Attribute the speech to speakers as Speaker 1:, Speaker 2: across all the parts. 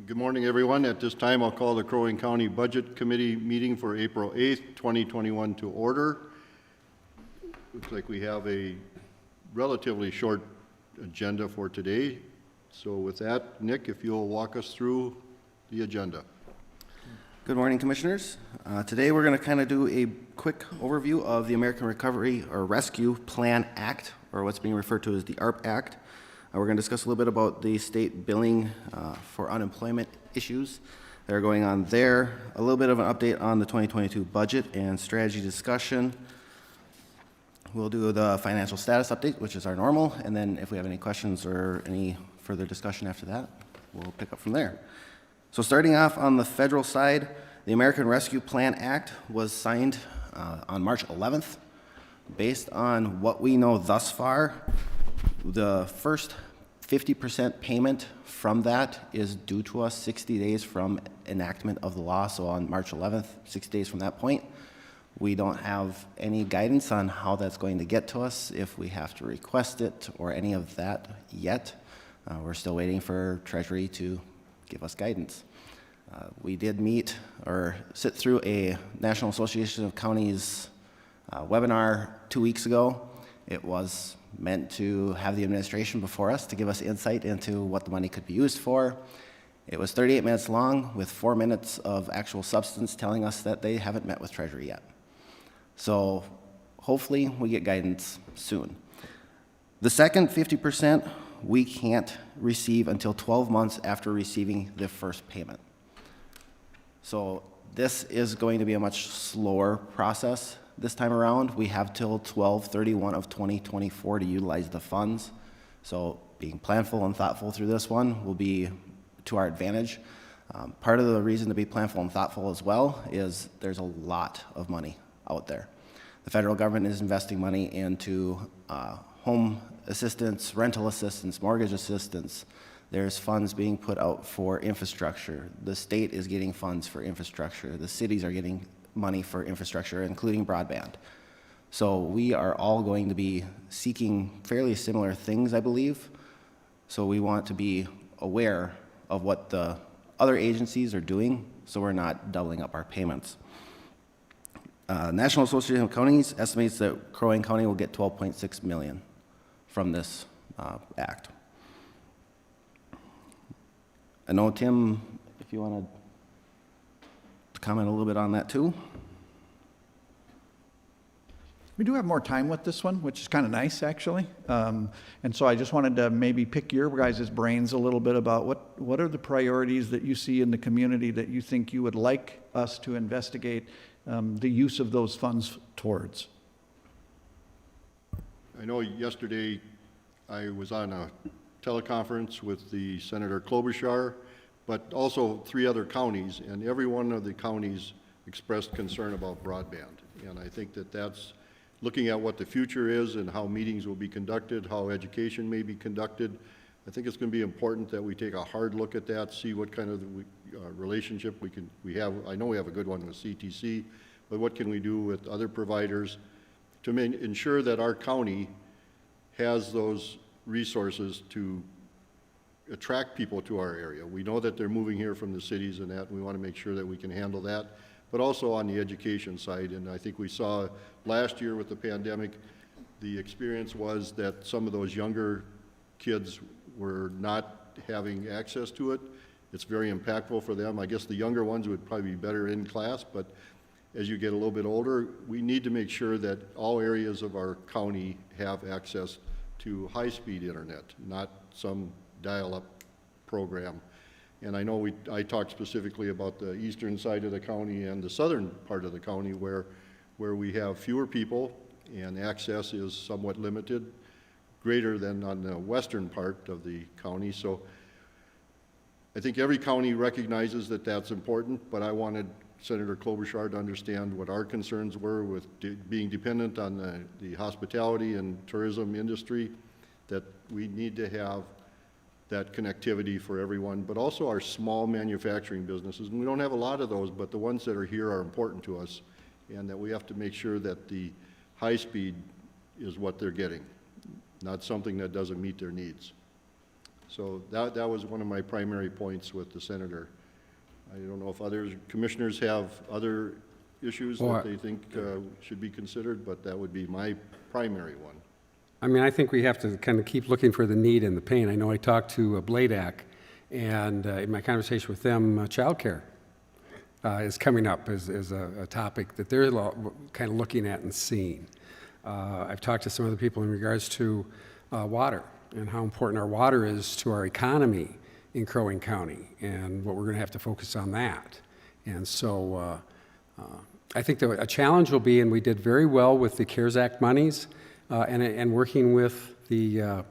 Speaker 1: Good morning, everyone. At this time, I'll call the Crow Wing County Budget Committee meeting for April 8th, 2021 to order. Looks like we have a relatively short agenda for today. So with that, Nick, if you'll walk us through the agenda.
Speaker 2: Good morning, Commissioners. Today we're going to kind of do a quick overview of the American Recovery or Rescue Plan Act, or what's being referred to as the ARP Act. We're going to discuss a little bit about the state billing for unemployment issues that are going on there, a little bit of an update on the 2022 budget and strategy discussion. We'll do the financial status update, which is our normal, and then if we have any questions or any further discussion after that, we'll pick up from there. So starting off on the federal side, the American Rescue Plan Act was signed on March 11th. Based on what we know thus far, the first 50% payment from that is due to us 60 days from enactment of the law. So on March 11th, 6 days from that point, we don't have any guidance on how that's going to get to us, if we have to request it or any of that yet. We're still waiting for Treasury to give us guidance. We did meet or sit through a National Association of Counties webinar 2 weeks ago. It was meant to have the administration before us to give us insight into what the money could be used for. It was 38 minutes long with 4 minutes of actual substance telling us that they haven't met with Treasury yet. So hopefully we get guidance soon. The second 50% we can't receive until 12 months after receiving the first payment. So this is going to be a much slower process this time around. We have till 12/31 of 2024 to utilize the funds. So being planful and thoughtful through this one will be to our advantage. Part of the reason to be planful and thoughtful as well is there's a lot of money out there. The federal government is investing money into home assistance, rental assistance, mortgage assistance. There's funds being put out for infrastructure. The state is getting funds for infrastructure. The cities are getting money for infrastructure, including broadband. So we are all going to be seeking fairly similar things, I believe. So we want to be aware of what the other agencies are doing so we're not doubling up our payments. National Association of Counties estimates that Crow Wing County will get $12.6 million from this act. I know, Tim, if you want to comment a little bit on that too.
Speaker 3: We do have more time with this one, which is kind of nice, actually. And so I just wanted to maybe pick your guys' brains a little bit about what are the priorities that you see in the community that you think you would like us to investigate the use of those funds towards.
Speaker 1: I know yesterday I was on a teleconference with the Senator Klobuchar, but also 3 other counties, and every one of the counties expressed concern about broadband. And I think that that's looking at what the future is and how meetings will be conducted, how education may be conducted. I think it's going to be important that we take a hard look at that, see what kind of relationship we have. I know we have a good one with CTC, but what can we do with other providers to ensure that our county has those resources to attract people to our area. We know that they're moving here from the cities and that, and we want to make sure that we can handle that, but also on the education side. And I think we saw last year with the pandemic, the experience was that some of those younger kids were not having access to it. It's very impactful for them. I guess the younger ones would probably be better in class, but as you get a little bit older, we need to make sure that all areas of our county have access to high-speed internet, not some dial-up program. And I know I talked specifically about the eastern side of the county and the southern part of the county where we have fewer people and access is somewhat limited, greater than on the western part of the county. So I think every county recognizes that that's important, but I wanted Senator Klobuchar to understand what our concerns were with being dependent on the hospitality and tourism industry, that we need to have that connectivity for everyone, but also our small manufacturing businesses. And we don't have a lot of those, but the ones that are here are important to us, and that we have to make sure that the high speed is what they're getting, not something that doesn't meet their needs. So that was one of my primary points with the senator. I don't know if other commissioners have other issues that they think should be considered, but that would be my primary one.
Speaker 4: I mean, I think we have to kind of keep looking for the need and the pain. I know I talked to Bladak, and in my conversation with them, childcare is coming up as a topic that they're kind of looking at and seeing. I've talked to some other people in regards to water and how important our water is to our economy in Crow Wing County, and what we're going to have to focus on that. And so I think that a challenge will be, and we did very well with the CARES Act monies, and working with the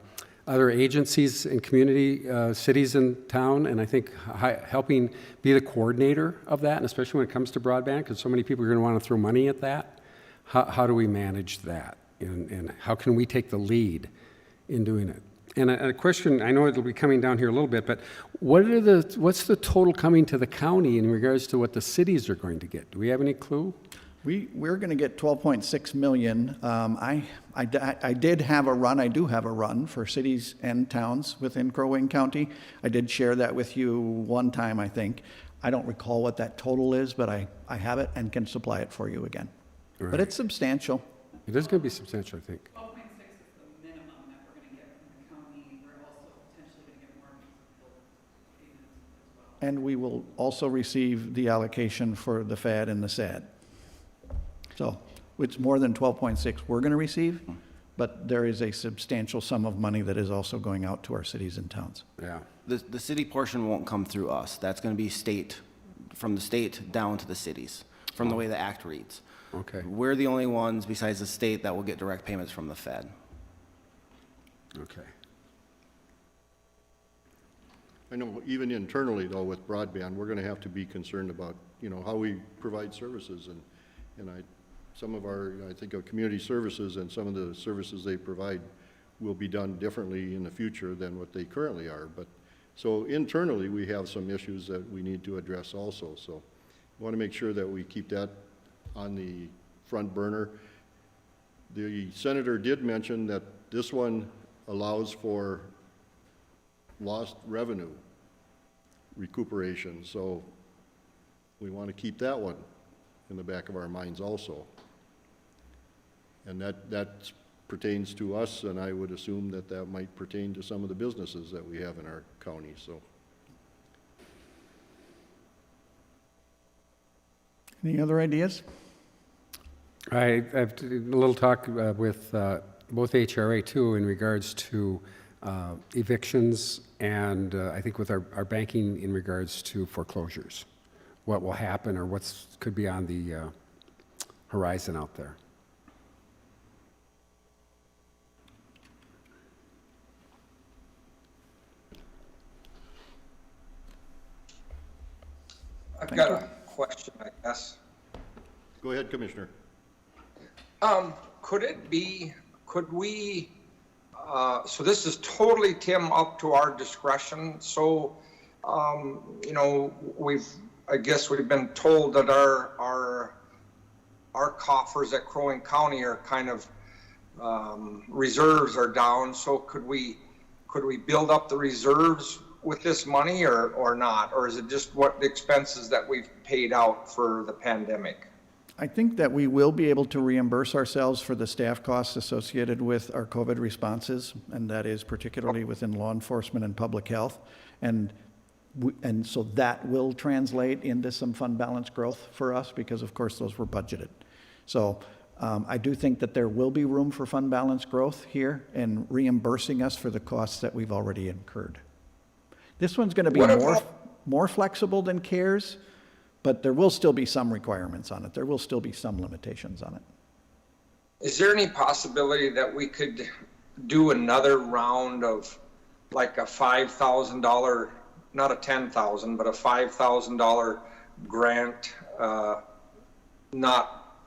Speaker 4: other agencies and community, cities in town, and I think helping be the coordinator of that, and especially when it comes to broadband, because so many people are going to want to throw money at that. How do we manage that? And how can we take the lead in doing it? And a question, I know it'll be coming down here a little bit, but what's the total coming to the county in regards to what the cities are going to get? Do we have any clue?
Speaker 3: We're going to get 12.6 million. I did have a run, I do have a run for cities and towns within Crow Wing County. I did share that with you one time, I think. I don't recall what that total is, but I have it and can supply it for you again.
Speaker 4: Right.
Speaker 3: But it's substantial.
Speaker 4: It is going to be substantial, I think.
Speaker 5: 12.6 is the minimum that we're going to get from the county. We're also potentially going to get more municipal payments as well.
Speaker 3: And we will also receive the allocation for the FAD and the SAD. So it's more than 12.6 we're going to receive, but there is a substantial sum of money that is also going out to our cities and towns.
Speaker 4: Yeah.
Speaker 2: The city portion won't come through us. That's going to be state, from the state down to the cities, from the way the act reads.
Speaker 4: Okay.
Speaker 2: We're the only ones besides the state that will get direct payments from the Fed.
Speaker 4: Okay.
Speaker 1: I know even internally though with broadband, we're going to have to be concerned about, how we provide services and some of our, I think of community services and some of the services they provide will be done differently in the future than what they currently are. But so internally we have some issues that we need to address also. So I want to make sure that we keep that on the front burner. The senator did mention that this one allows for lost revenue recuperation, so we want to keep that one in the back of our minds also. And that pertains to us, and I would assume that that might pertain to some of the businesses that we have in our county, so.
Speaker 3: Any other ideas?
Speaker 4: I've had a little talk with both HRA too in regards to evictions and I think with our banking in regards to foreclosures. What will happen or could be on the horizon out there.
Speaker 6: I've got a question, I guess.
Speaker 1: Go ahead, Commissioner.
Speaker 6: Could we, so this is totally, Tim, up to our discretion. So, I guess we've been told that our coffers at Crow Wing County are kind of, reserves are down. So could we build up the reserves with this money or not? Or is it just what the expenses that we've paid out for the pandemic?
Speaker 3: I think that we will be able to reimburse ourselves for the staff costs associated with our COVID responses, and that is particularly within law enforcement and public health. And so that will translate into some fund balance growth for us because, of course, those were budgeted. So I do think that there will be room for fund balance growth here and reimbursing us for the costs that we've already incurred. This one's going to be more flexible than CARES, but there will still be some requirements on it. There will still be some limitations on it.
Speaker 6: Is there any possibility that we could do another round of like a $5,000, not a $10,000, but a $5,000 grant, not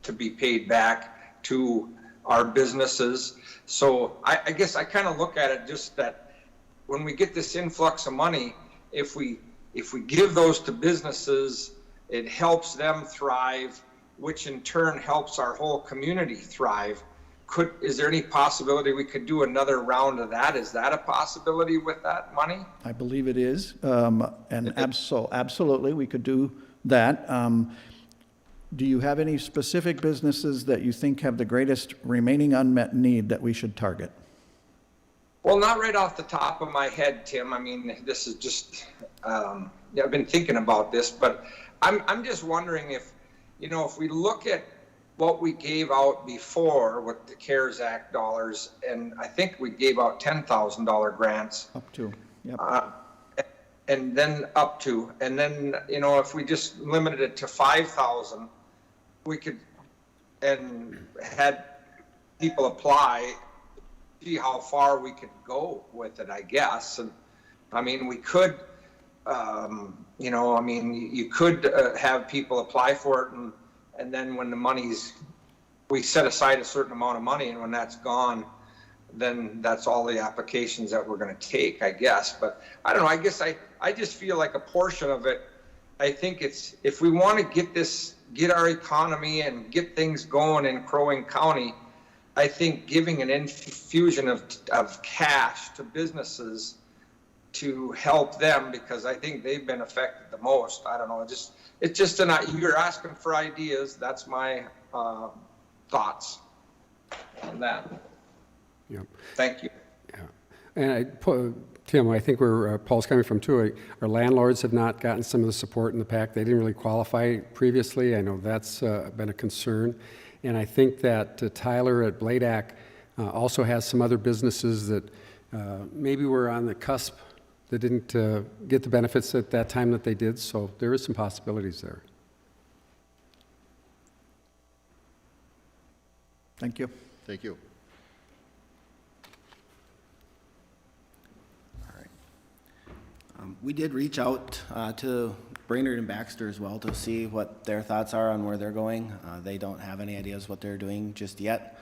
Speaker 6: to be paid back to our businesses? So I guess I kind of look at it just that when we get this influx of money, if we give those to businesses, it helps them thrive, which in turn helps our whole community thrive. is there any possibility we could do another round of that? Is that a possibility with that money?
Speaker 3: I believe it is, and absolutely, we could do that. Do you have any specific businesses that you think have the greatest remaining unmet need that we should target?
Speaker 6: Well, not right off the top of my head, Tim. I mean, this is just, yeah, I've been thinking about this, but I'm just wondering if, if we look at what we gave out before with the CARES Act dollars, and I think we gave out $10,000 grants.
Speaker 3: Up to, yep.
Speaker 6: And then up to, and then, if we just limited it to 5,000, we could, and had people apply, see how far we could go with it, I guess. And I mean, we could, you could have people apply for it, and then when the we set aside a certain amount of money, and when that's gone, then that's all the applications that we're going to take, I guess. But I don't know, I guess I just feel like a portion of it, I think it's, if we want to get our economy and get things going in Crow Wing County, I think giving an infusion of cash to businesses to help them, because I think they've been affected the most. I don't know, it's just you're asking for ideas. That's my thoughts on that.
Speaker 4: Yep.
Speaker 6: Thank you.
Speaker 4: Yeah. And Tim, I think where Paul's coming from too, our landlords have not gotten some of the support in the PAC. They didn't really qualify previously. I know that's been a concern. And I think that Tyler at Bladeac also has some other businesses that maybe were on the cusp that didn't get the benefits at that time that they did. So there is some possibilities there.
Speaker 3: Thank you.
Speaker 1: Thank you.
Speaker 2: We did reach out to Brainerd and Baxter as well to see what their thoughts are on where they're going. They don't have any ideas what they're doing just yet.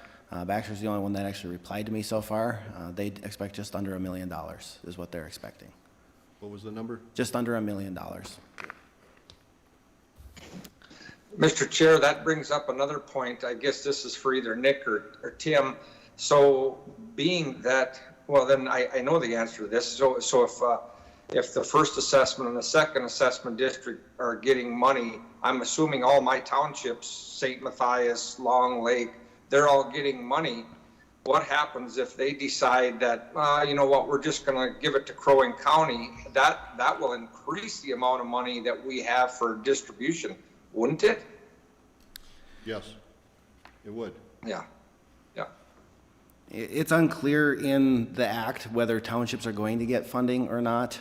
Speaker 2: Baxter's the only one that actually replied to me so far. They expect just under $1 million is what they're expecting.
Speaker 1: What was the number?
Speaker 2: Just under $1 million.
Speaker 6: Mr. Chair, that brings up another point. I guess this is for either Nick or Tim. So being that, well, then I know the answer to this. So if the first assessment and the second assessment district are getting money, I'm assuming all my townships, St. Matthias, Long Lake, they're all getting money. What happens if they decide that, you know what, we're just going to give it to Crow Wing County? That will increase the amount of money that we have for distribution, wouldn't it?
Speaker 1: Yes, it would.
Speaker 6: Yeah.
Speaker 2: It's unclear in the act whether townships are going to get funding or not.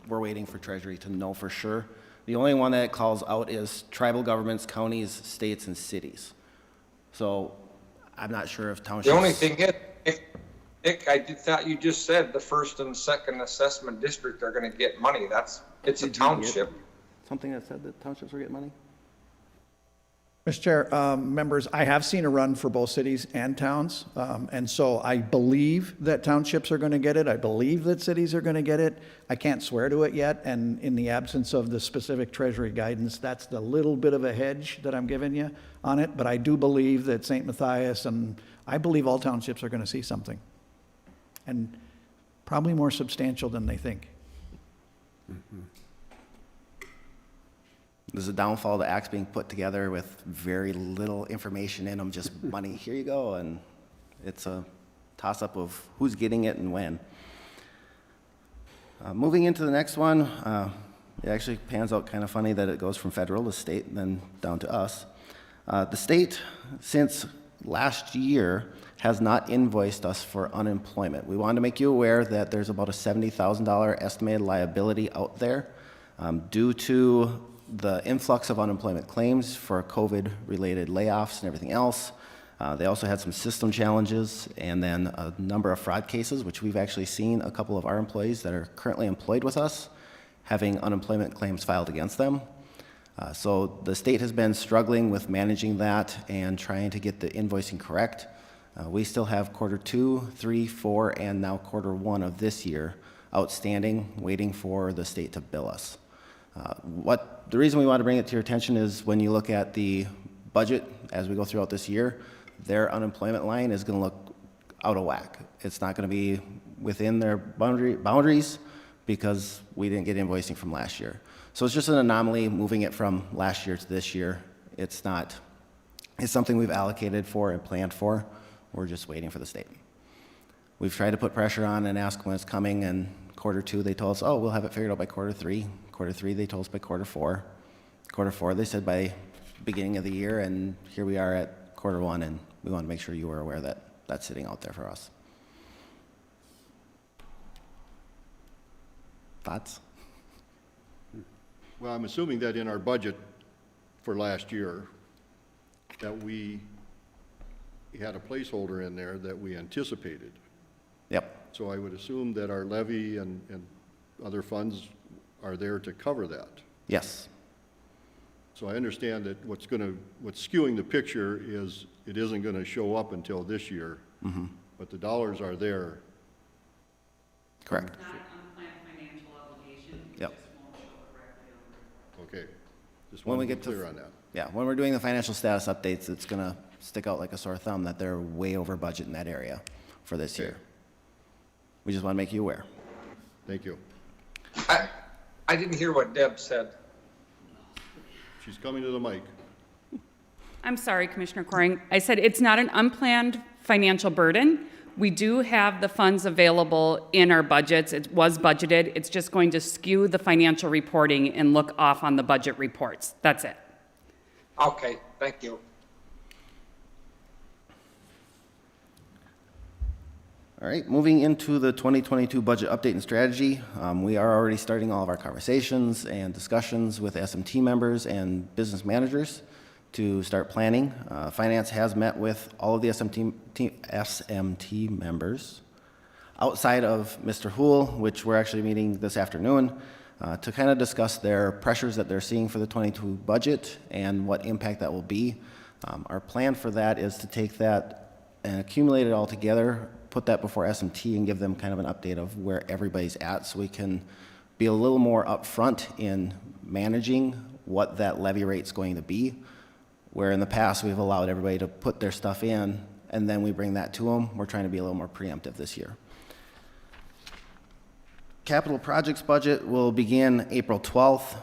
Speaker 2: We're waiting for Treasury to know for sure. The only one that it calls out is tribal governments, counties, states, and cities. So I'm not sure if townships...
Speaker 6: The only thing is, Nick, I thought you just said the first and second assessment district are going to get money. It's a township.
Speaker 2: Something that said that townships were getting money?
Speaker 3: Mr. Chair, members, I have seen a run for both cities and towns, and so I believe that townships are going to get it. I believe that cities are going to get it. I can't swear to it yet, and in the absence of the specific Treasury guidance, that's the little bit of a hedge that I'm giving you on it, but I do believe that St. Matthias and I believe all townships are going to see something, and probably more substantial than they think.
Speaker 2: Mm-hmm. There's a downfall of the acts being put together with very little information in them, just money, here you go, and it's a toss-up of who's getting it and when. Moving into the next one, it actually pans out kind of funny that it goes from federal to state and then down to us. The state, since last year, has not invoiced us for unemployment. We wanted to make you aware that there's about a $70,000 estimated liability out there due to the influx of unemployment claims for COVID-related layoffs and everything else. They also had some system challenges and then a number of fraud cases, which we've actually seen a couple of our employees that are currently employed with us having unemployment claims filed against them. So the state has been struggling with managing that and trying to get the invoicing correct. We still have quarter 2, 3, 4, and now quarter 1 of this year outstanding, waiting for the state to bill us. The reason we want to bring it to your attention is when you look at the budget as we go throughout this year, their unemployment line is going to look out of whack. It's not going to be within their boundaries because we didn't get invoicing from last year. So it's just an anomaly moving it from last year to this year. It's something we've allocated for and planned for. We're just waiting for the state. We've tried to put pressure on and ask when it's coming, and quarter 2, they told us, oh, we'll have it figured out by quarter 3. Quarter 3, they told us by quarter 4. Quarter 4, they said by beginning of the year, and here we are at quarter 1, and we want to make sure you are aware that that's sitting out there for us. Thoughts?
Speaker 1: Well, I'm assuming that in our budget for last year, that we had a placeholder in there that we anticipated.
Speaker 2: Yep.
Speaker 1: So I would assume that our levy and other funds are there to cover that.
Speaker 2: Yes.
Speaker 1: So I understand that what's skewing the picture is it isn't going to show up until this year, but the dollars are there.
Speaker 2: Correct.
Speaker 5: Not an unplanned financial obligation. It
Speaker 2: Yep.
Speaker 5: just won't show correctly on the report.
Speaker 1: Okay. Just
Speaker 2: When
Speaker 1: want
Speaker 2: we
Speaker 1: to
Speaker 2: get
Speaker 1: be
Speaker 2: to
Speaker 1: clear on that.
Speaker 2: Yeah, when we're doing the financial status updates, it's going to stick out like a sore thumb that they're way over budget in that area for this
Speaker 1: Okay.
Speaker 2: year. We just want to make you aware.
Speaker 1: Thank you.
Speaker 6: I didn't hear what Deb said.
Speaker 1: She's coming to the mic.
Speaker 5: I'm sorry, Commissioner Coring. I said it's not an unplanned financial burden. We do have the funds available in our budgets. It was budgeted. It's just going to skew the financial reporting and look off on the budget reports. That's it.
Speaker 6: Okay, thank you.
Speaker 2: All right, moving into the 2022 budget update and strategy, we are already starting all of our conversations and discussions with SMT members and business managers to start planning. Finance has met with all of the SMT members outside of Mr. Hool, which we're actually meeting this afternoon, to kind of discuss their pressures that they're seeing for the 22 budget and what impact that will be. Our plan for that is to take that and accumulate it all together, put that before SMT and give them kind of an update of where everybody's at so we can be a little more upfront in managing what that levy rate's going to be, where in the past we've allowed everybody to put their stuff in and then we bring that to them. We're trying to be a little more preemptive this year. Capital projects budget will begin April 12th.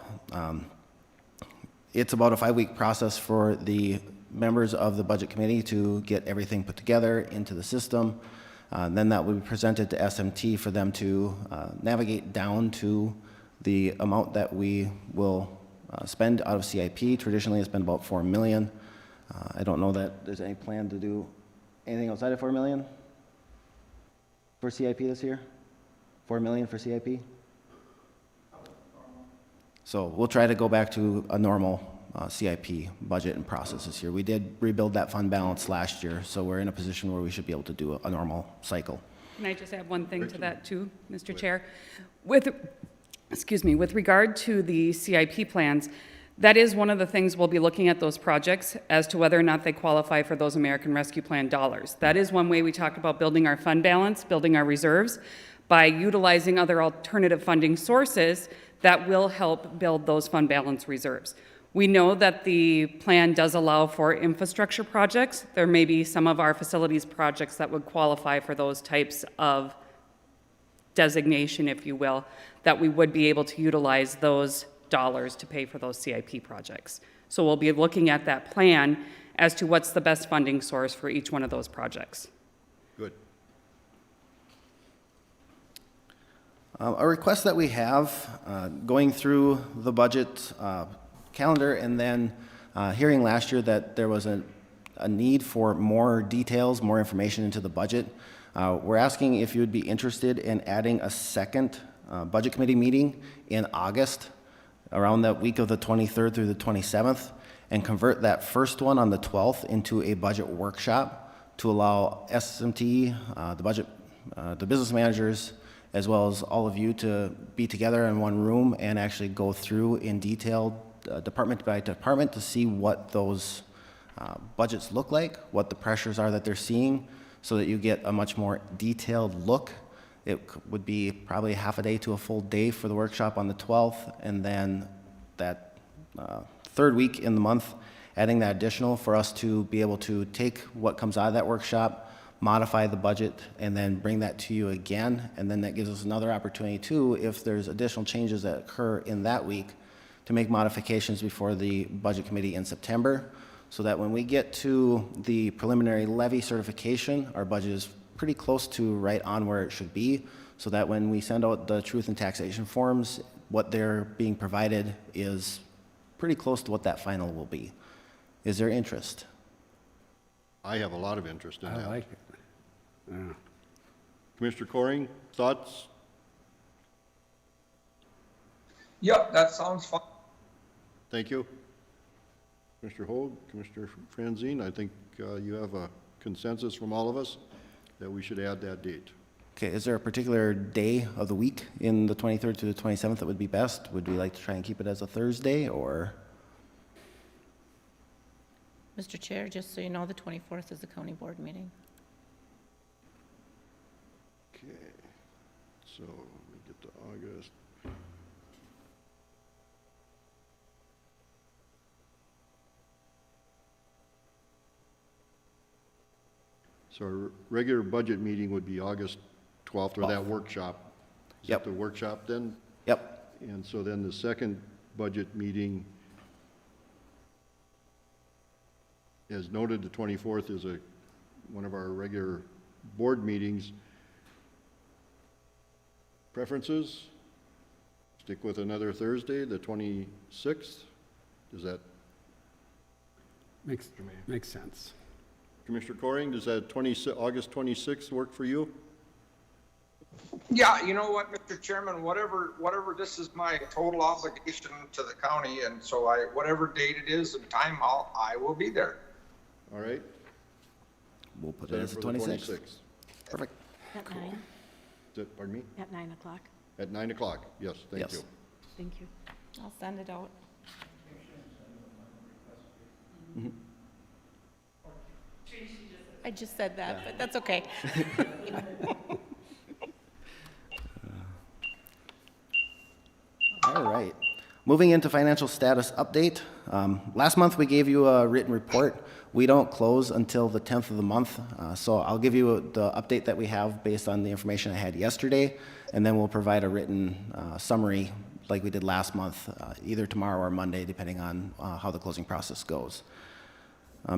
Speaker 2: It's about a 5-week process for the members of the budget committee to get everything put together into the system. Then that will be presented to SMT for them to navigate down to the amount that we will spend out of CIP. Traditionally, it's been about $4 million. I don't know that there's any plan to do anything outside of $4 million for CIP this year. $4 million for CIP. So we'll try to go back to a normal CIP budget and process this year. We did rebuild that fund balance last year, so we're in a position where we should be able to do a normal cycle.
Speaker 5: Can I just add one thing to that too, Mr. Chair? With regard to the CIP plans, that is one of the things we'll be looking at those projects as to whether or not they qualify for those American Rescue Plan dollars. That is one way we talk about building our fund balance, building our reserves, by utilizing other alternative funding sources that will help build those fund balance reserves. We know that the plan does allow for infrastructure projects. There may be some of our facilities projects that would qualify for those types of designation, if you will, that we would be able to utilize those dollars to pay for those CIP projects. So we'll be looking at that plan as to what's the best funding source for each one of those projects.
Speaker 1: Good.
Speaker 2: A request that we have going through the budget calendar and then hearing last year that there was a need for more details, more information into the budget. We're asking if you would be interested in adding a second budget committee meeting in August around that week of the 23rd through the 27th and convert that first one on the 12th into a budget workshop to allow SMT, the business managers, as well as all of you to be together in one room and actually go through in detail department by department to see what those budgets look like, what the pressures are that they're seeing, so that you get a much more detailed look. It would be probably half a day to a full day for the workshop on the 12th, and then that third week in the month, adding that additional for us to be able to take what comes out of that workshop, modify the budget, and then bring that to you again. And then that gives us another opportunity too, if there's additional changes that occur in that week, to make modifications before the Budget Committee in September, so that when we get to the preliminary levy certification, our budget is pretty close to right on where it should be, so that when we send out the truth and taxation forms, what they're being provided is pretty close to what that final will be. Is there interest?
Speaker 1: I have a lot of interest in
Speaker 4: I
Speaker 1: that.
Speaker 4: like it. Yeah.
Speaker 1: Commissioner Coring, thoughts?
Speaker 6: Yep, that sounds fine.
Speaker 1: Thank you. Commissioner Hoag, Commissioner Franzine, I think you have a consensus from all of us that we should add that date.
Speaker 2: Okay, is there a particular day of the week in the 23rd to the 27th that would be best? Would we like to try and keep it as a Thursday, or?
Speaker 7: Mr. Chair, just so you know, the 24th is the county board meeting.
Speaker 1: Okay, so we get to August. So our regular budget meeting would be August 12th, or that workshop. Is
Speaker 2: Yep.
Speaker 1: that the workshop then?
Speaker 2: Yep,
Speaker 1: And so then the second budget meeting, as noted, the 24th is one of our regular board meetings. Preferences? Stick with another Thursday, the 26th? Does that,
Speaker 4: Makes sense.
Speaker 1: Commissioner Coring, does that August 26th work for you?
Speaker 6: Yeah, you know what, Mr. Chairman, whatever, this is my total obligation to the county, and so whatever date it is and time, I will be there.
Speaker 1: All right?
Speaker 2: we'll put it
Speaker 1: Set
Speaker 2: as the
Speaker 1: for
Speaker 2: 26th. Perfect.
Speaker 8: At 9,
Speaker 1: Is that, pardon me?
Speaker 8: at 9 o'clock.
Speaker 1: At 9 o'clock, yes, thank
Speaker 2: Yes.
Speaker 1: you.
Speaker 8: Thank you.
Speaker 7: I'll send it out. I just said that, but that's okay.
Speaker 2: All right. Moving into financial status update. Last month, we gave you a written report. We don't close until the 10th of the month, so I'll give you the update that we have based on the information I had yesterday, and then we'll provide a written summary like we did last month, either tomorrow or Monday, depending on how the closing process goes.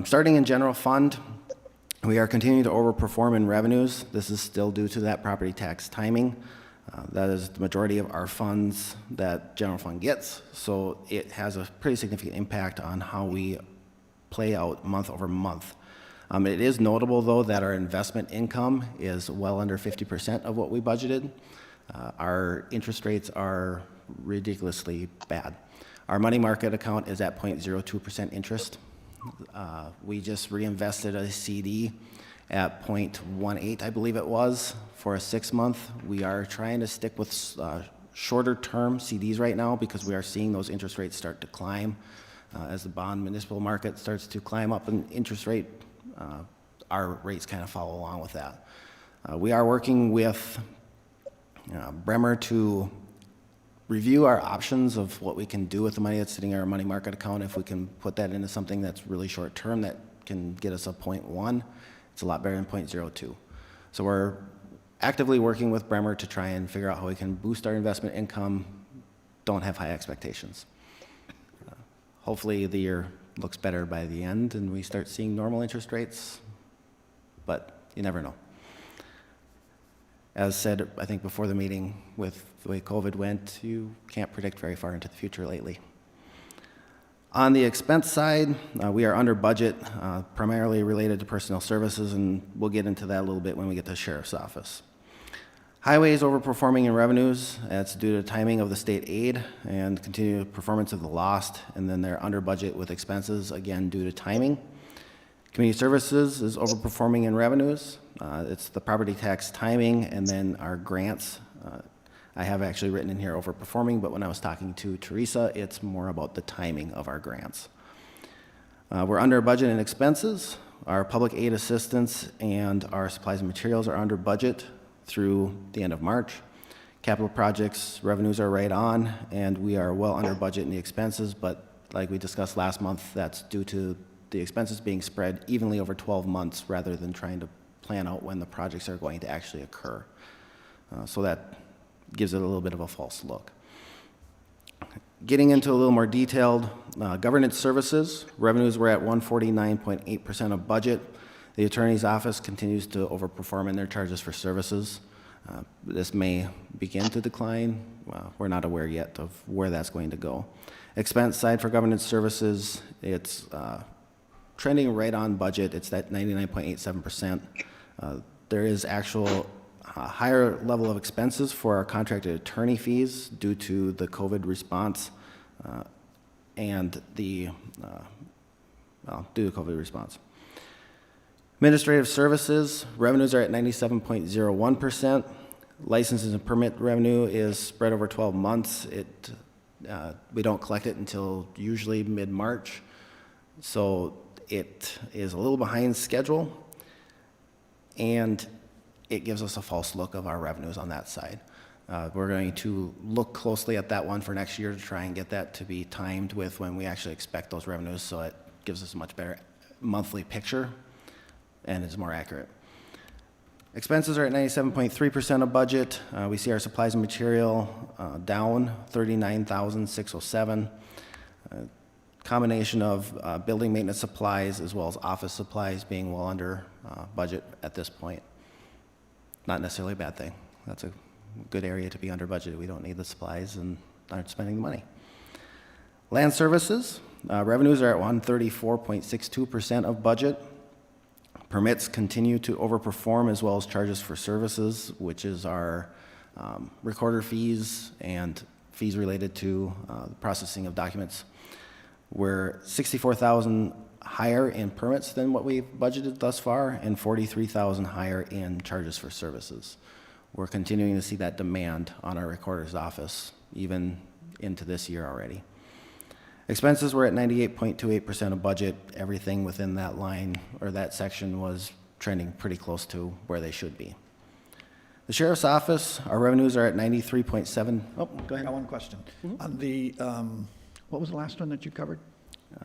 Speaker 2: Starting in general fund, we are continuing to overperform in revenues. This is still due to that property tax timing. That is the majority of our funds that general fund gets, so it has a pretty significant impact on how we play out month over month. It is notable, though, that our investment income is well under 50% of what we budgeted. Our interest rates are ridiculously bad. Our money market account is at 0.02% interest. We just reinvested a CD at 0.18, I believe it was, for a 6-month. We are trying to stick with shorter term CDs right now because we are seeing those interest rates start to climb. As the bond municipal market starts to climb up in interest rate, our rates kind of follow along with that. We are working with Bremer to review our options of what we can do with the money that's sitting in our money market account. If we can put that into something that's really short term that can get us a 0.1, it's a lot better than 0.02. So we're actively working with Bremer to try and figure out how we can boost our investment income. Don't have high expectations. Hopefully the year looks better by the end and we start seeing normal interest rates, but you never know. As said, I think before the meeting, with the way COVID went, you can't predict very far into the future lately. On the expense side, we are under budget, primarily related to personnel services, and we'll get into that a little bit when we get to the sheriff's office. Highway is overperforming in revenues. That's due to timing of the state aid and continued performance of the lost, and then they're under budget with expenses, again, due to timing. Community services is overperforming in revenues. It's the property tax timing and then our grants. I have actually written in here overperforming, but when I was talking to Teresa, it's more about the timing of our grants. We're under budget in expenses. Our public aid assistance and our supplies and materials are under budget through the end of March. Capital projects revenues are right on, and we are well under budget in the expenses, but like we discussed last month, that's due to the expenses being spread evenly over 12 months rather than trying to plan out when the projects are going to actually occur. So that gives it a little bit of a false look. Getting into a little more detailed, governance services, revenues were at 149.8% of budget. The attorney's office continues to overperform in their charges for services. This may begin to decline. We're not aware yet of where that's going to go. Expense side for governance services, it's trending right on budget. It's at 99.87%. There is actual higher level of expenses for our contracted attorney fees due to the COVID response and due to COVID response. Administrative services, revenues are at 97.01%. Licenses and permit revenue is spread over 12 months. We don't collect it until usually mid-March, so it is a little behind schedule, and it gives us a false look of our revenues on that side. We're going to look closely at that one for next year to try and get that to be timed with when we actually expect those revenues, so it gives us a much better monthly picture and is more accurate. Expenses are at 97.3% of budget. We see our supplies and material down 39,607. Combination of building maintenance supplies as well as office supplies being well under budget at this point. Not necessarily a bad thing. That's a good area to be under budget. We don't need the supplies and aren't spending the money. Land services, revenues are at 134.62% of budget. Permits continue to overperform as well as charges for services, which is our recorder fees and fees related to the processing of documents. We're 64,000 higher in permits than what we've budgeted thus far and 43,000 higher in charges for services. We're continuing to see that demand on our recorder's office, even into this year already. Expenses were at 98.28% of budget. Everything within that line or that section was trending pretty close to where they should be. The Sheriff's Office, our revenues are at 93.7. Oh, go
Speaker 3: I
Speaker 2: ahead.
Speaker 3: got one question. On the, what was the last one that you covered?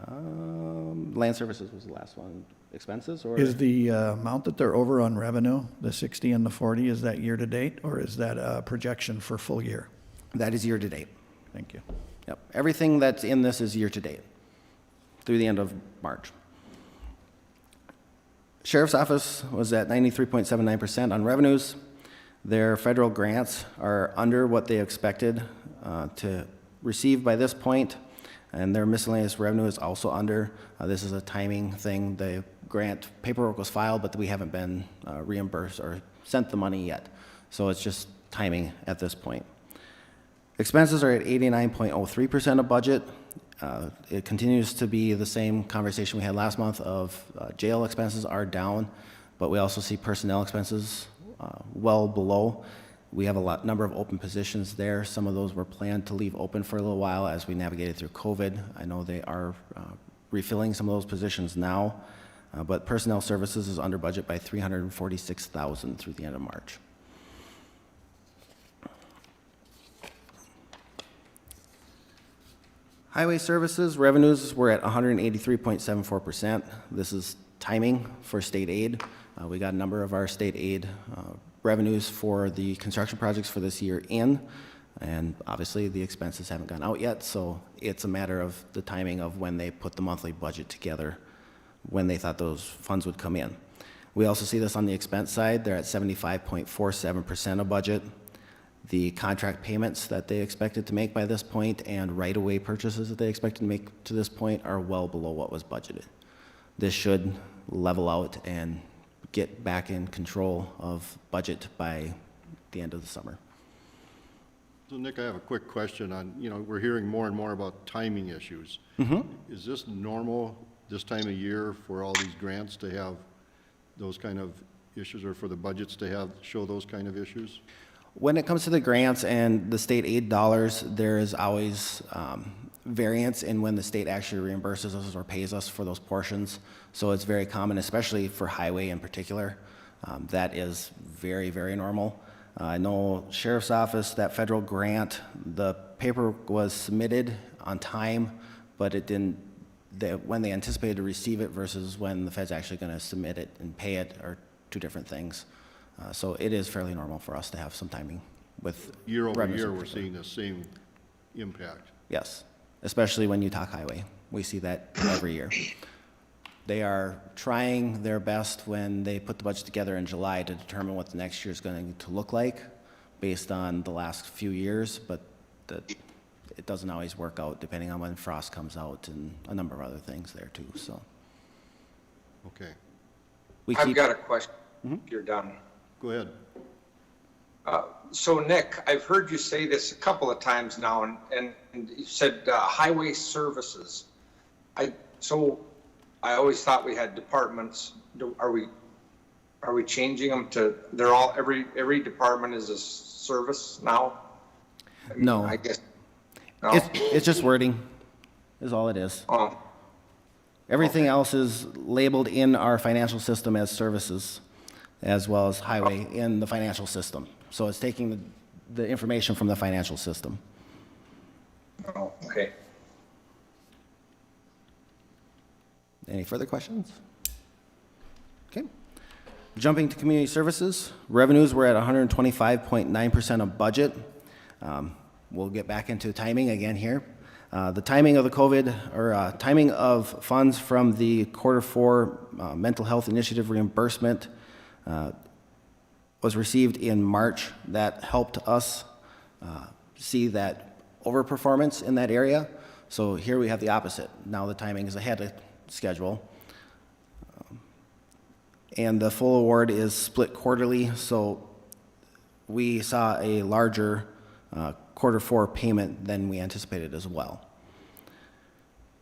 Speaker 2: Land Services was the last one. Expenses or?
Speaker 3: Is the amount that they're over on revenue, the 60 and the 40, is that year-to-date, or is that a projection for full year?
Speaker 2: That is year to date.
Speaker 3: Thank you.
Speaker 2: Yep. Everything that's in this is year to date through the end of March. Sheriff's Office was at 93.79% on revenues. Their federal grants are under what they expected to receive by this point, and their miscellaneous revenue is also under. This is a timing thing. The grant paperwork was filed, but we haven't been reimbursed or sent the money yet. So it's just timing at this point. Expenses are at 89.03% of budget. It continues to be the same conversation we had last month of jail expenses are down, but we also see personnel expenses well below. We have a number of open positions there. Some of those were planned to leave open for a little while as we navigated through COVID. I know they are refilling some of those positions now, but personnel services is under budget by $346,000 through the end of March. Highway services revenues were at 183.74%. This is timing for state aid. We got a number of our state aid revenues for the construction projects for this year in, and obviously the expenses haven't gone out yet, so it's a matter of the timing of when they put the monthly budget together, when they thought those funds would come in. We also see this on the expense side. They're at 75.47% of budget. The contract payments that they expected to make by this point and right-of-way purchases that they expected to make to this point are well below what was budgeted. This should level out and get back in control of budget by the end of the summer.
Speaker 1: So Nick, I have a quick question on, we're hearing more and more about timing issues. Is this normal this time of year for all these grants to have those kind of issues, or for the budgets to show those kind of issues?
Speaker 2: When it comes to the grants and the state aid dollars, there is always variance in when the state actually reimburses us or pays us for those portions. So it's very common, especially for highway in particular. That is very, very normal. I know Sheriff's Office, that federal grant, the paperwork was submitted on time, but it didn't, when they anticipated to receive it versus when the Fed's actually going to submit it and pay it are two different things. So it is fairly normal for us to have some timing with
Speaker 1: Year over
Speaker 2: revenues
Speaker 1: year,
Speaker 2: in
Speaker 1: we're
Speaker 2: particular.
Speaker 1: seeing the same impact.
Speaker 2: Yes, especially when you talk highway. We see that every year. They are trying their best when they put the budget together in July to determine what the next year is going to look like based on the last few years, but it doesn't always work out depending on when frost comes out and a number of other things there too, so.
Speaker 1: Okay,
Speaker 2: We
Speaker 6: I've
Speaker 2: keep,
Speaker 6: got a question, if you're done.
Speaker 1: go ahead.
Speaker 6: So Nick, I've heard you say this a couple of times now, and you said highway services. So I always thought we had departments. Are we changing them to, they're all, every department is a service now?
Speaker 2: No.
Speaker 6: I guess, no?
Speaker 2: it's just wording is all it is.
Speaker 6: Oh,
Speaker 2: Everything else is labeled in our financial system as services, as well as highway in the financial system. So it's taking the information from the financial system.
Speaker 6: oh, okay.
Speaker 2: Any further questions? Okay. Jumping to community services, revenues were at 125.9% of budget. We'll get back into timing again here. The timing of the timing of funds from the Q4 mental health initiative reimbursement was received in March. That helped us see that overperformance in that area. So here we have the opposite. Now the timing is ahead of schedule. And the full award is split quarterly, so we saw a larger Q4 payment than we anticipated as well.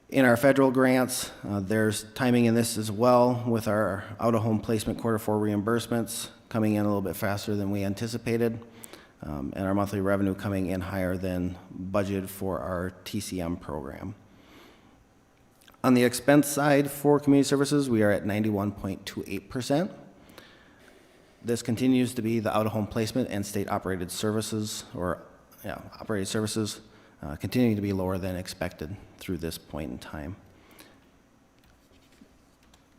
Speaker 2: In our federal grants, there's timing in this as well with our out-of-home placement Q4 reimbursements coming in a little bit faster than we anticipated, and our monthly revenue coming in higher than budgeted for our TCM program. On the expense side for community services, we are at 91.28%. This continues to be the out-of-home placement and state-operated services, operated services, continuing to be lower than expected through this point in time.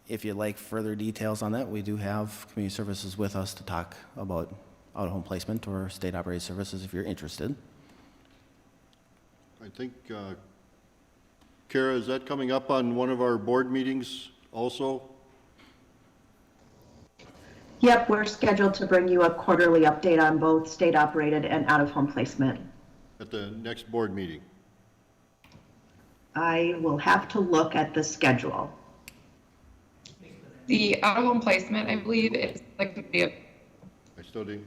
Speaker 2: If you'd like further details on that, we do have community services with us to talk about out-of-home placement or state-operated services if you're interested.
Speaker 1: I think, Kara, is that coming up on one of our board meetings also?
Speaker 8: Yep, we're scheduled to bring you a quarterly update on both state-operated and out-of-home placement.
Speaker 1: At the next board meeting?
Speaker 8: I will have to look at the schedule.
Speaker 9: The out-of-home placement, I believe, is like
Speaker 1: I still didn't.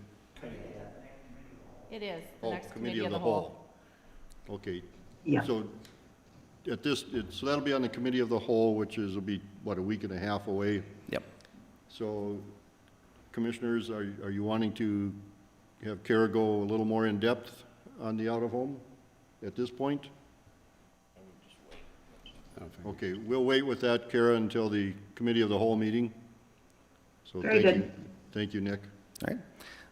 Speaker 7: It is, the
Speaker 1: Oh,
Speaker 7: next committee of the whole.
Speaker 1: Okay.
Speaker 8: Yeah.
Speaker 1: So at this, so that'll be on the committee of the whole, which will be, what, a week and a half away?
Speaker 2: Yep.
Speaker 1: So commissioners, are you wanting to have Kara go a little more in depth on the out-of-home at this point? Okay, we'll wait with that, Kara, until the committee of the whole meeting. So
Speaker 8: Very
Speaker 1: thank you.
Speaker 8: good.
Speaker 1: Thank you, Nick.
Speaker 2: All right.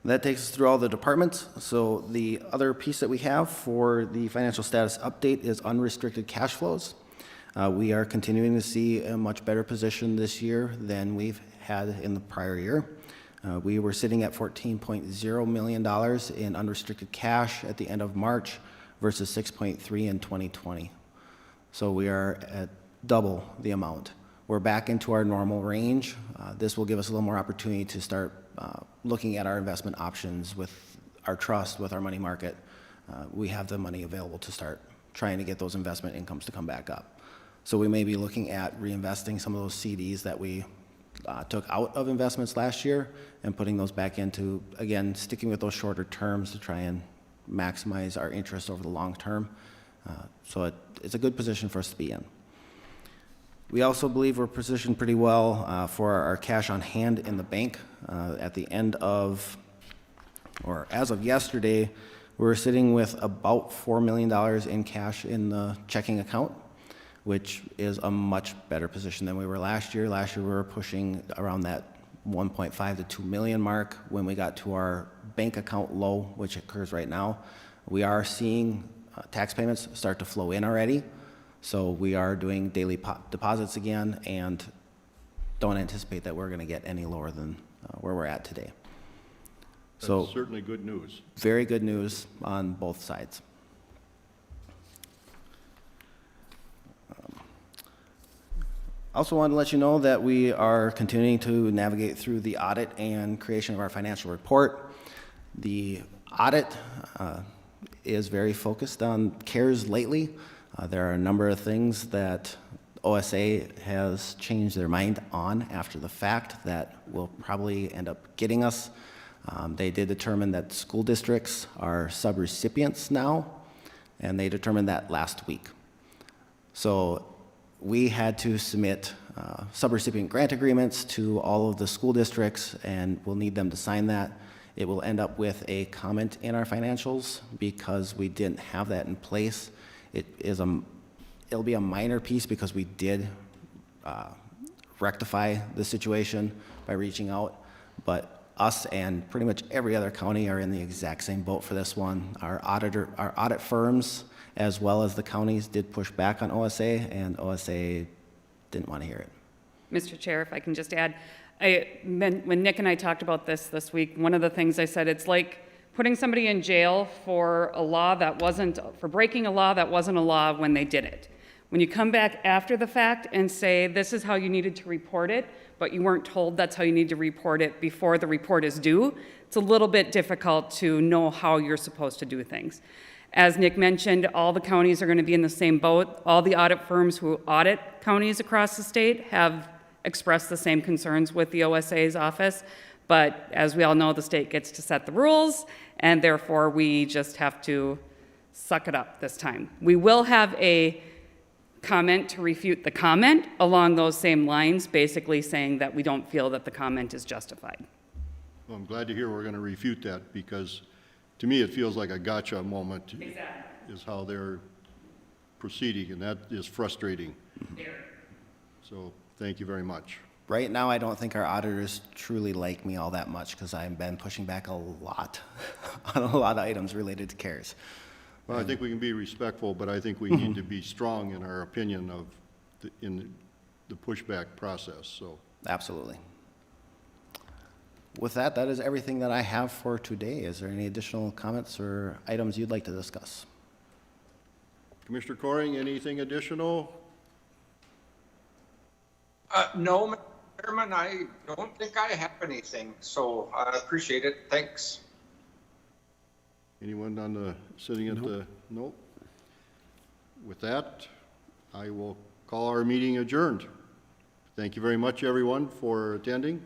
Speaker 2: That takes us through all the departments. So the other piece that we have for the financial status update is unrestricted cash flows. We are continuing to see a much better position this year than we've had in the prior year. We were sitting at $14.0 million in unrestricted cash at the end of March versus 6.3 in 2020. So we are at double the amount. We're back into our normal range. This will give us a little more opportunity to start looking at our investment options with our trust, with our money market. We have the money available to start trying to get those investment incomes to come back up. So we may be looking at reinvesting some of those CDs that we took out of investments last year and putting those back into, again, sticking with those shorter terms to try and maximize our interest over the long term. So it's a good position for us to be in. We also believe we're positioned pretty well for our cash on hand in the bank. At the end of, or as of yesterday, we were sitting with about $4 million in cash in the checking account, which is a much better position than we were last year. Last year, we were pushing around that 1.5 to 2 million mark when we got to our bank account low, which occurs right now. We are seeing tax payments start to flow in already. So we are doing daily deposits again and don't anticipate that we're going to get any lower than where we're at today. So
Speaker 1: That's certainly good news.
Speaker 2: very good news on both sides. Also wanted to let you know that we are continuing to navigate through the audit and creation of our financial report. The audit is very focused on CARES lately. There are a number of things that OSA has changed their mind on after the fact that will probably end up getting us. They did determine that school districts are subrecipients now, and they determined that last week. So we had to submit subrecipient grant agreements to all of the school districts, and we'll need them to sign that. It will end up with a comment in our financials because we didn't have that in place. It'll be a minor piece because we did rectify the situation by reaching out, but us and pretty much every other county are in the exact same boat for this one. Our audit firms, as well as the counties, did push back on OSA, and OSA didn't want to hear it.
Speaker 5: Mr. Chair, if I can just add, when Nick and I talked about this week, one of the things I said, it's like putting somebody in jail for for breaking a law that wasn't a law when they did it. When you come back after the fact and say, this is how you needed to report it, but you weren't told that's how you need to report it before the report is due, it's a little bit difficult to know how you're supposed to do things. As Nick mentioned, all the counties are going to be in the same boat. All the audit firms who audit counties across the state have expressed the same concerns with the OSA's office. But as we all know, the state gets to set the rules, and therefore we just have to suck it up this time. We will have a comment to refute the comment along those same lines, basically saying that we don't feel that the comment is justified.
Speaker 1: Well, I'm glad to hear we're going to refute that, because to me, it feels like a gotcha moment.
Speaker 5: Exactly.
Speaker 1: Is how they're proceeding, and that is frustrating. So thank you very much.
Speaker 2: Right now, I don't think our auditors truly like me all that much because I've been pushing back a lot on a lot of items related to CARES.
Speaker 1: Well, I think we can be respectful, but I think we need to be strong in our opinion of in the pushback process, so.
Speaker 2: Absolutely. With that, that is everything that I have for today. Is there any additional comments or items you'd like to discuss?
Speaker 1: Commissioner Coring, anything additional?
Speaker 6: No, Mr. Chairman, I don't think I have anything, so I appreciate it. Thanks.
Speaker 1: Anyone on the, sitting at the, nope. With that, I will call our meeting adjourned. Thank you very much, everyone, for attending.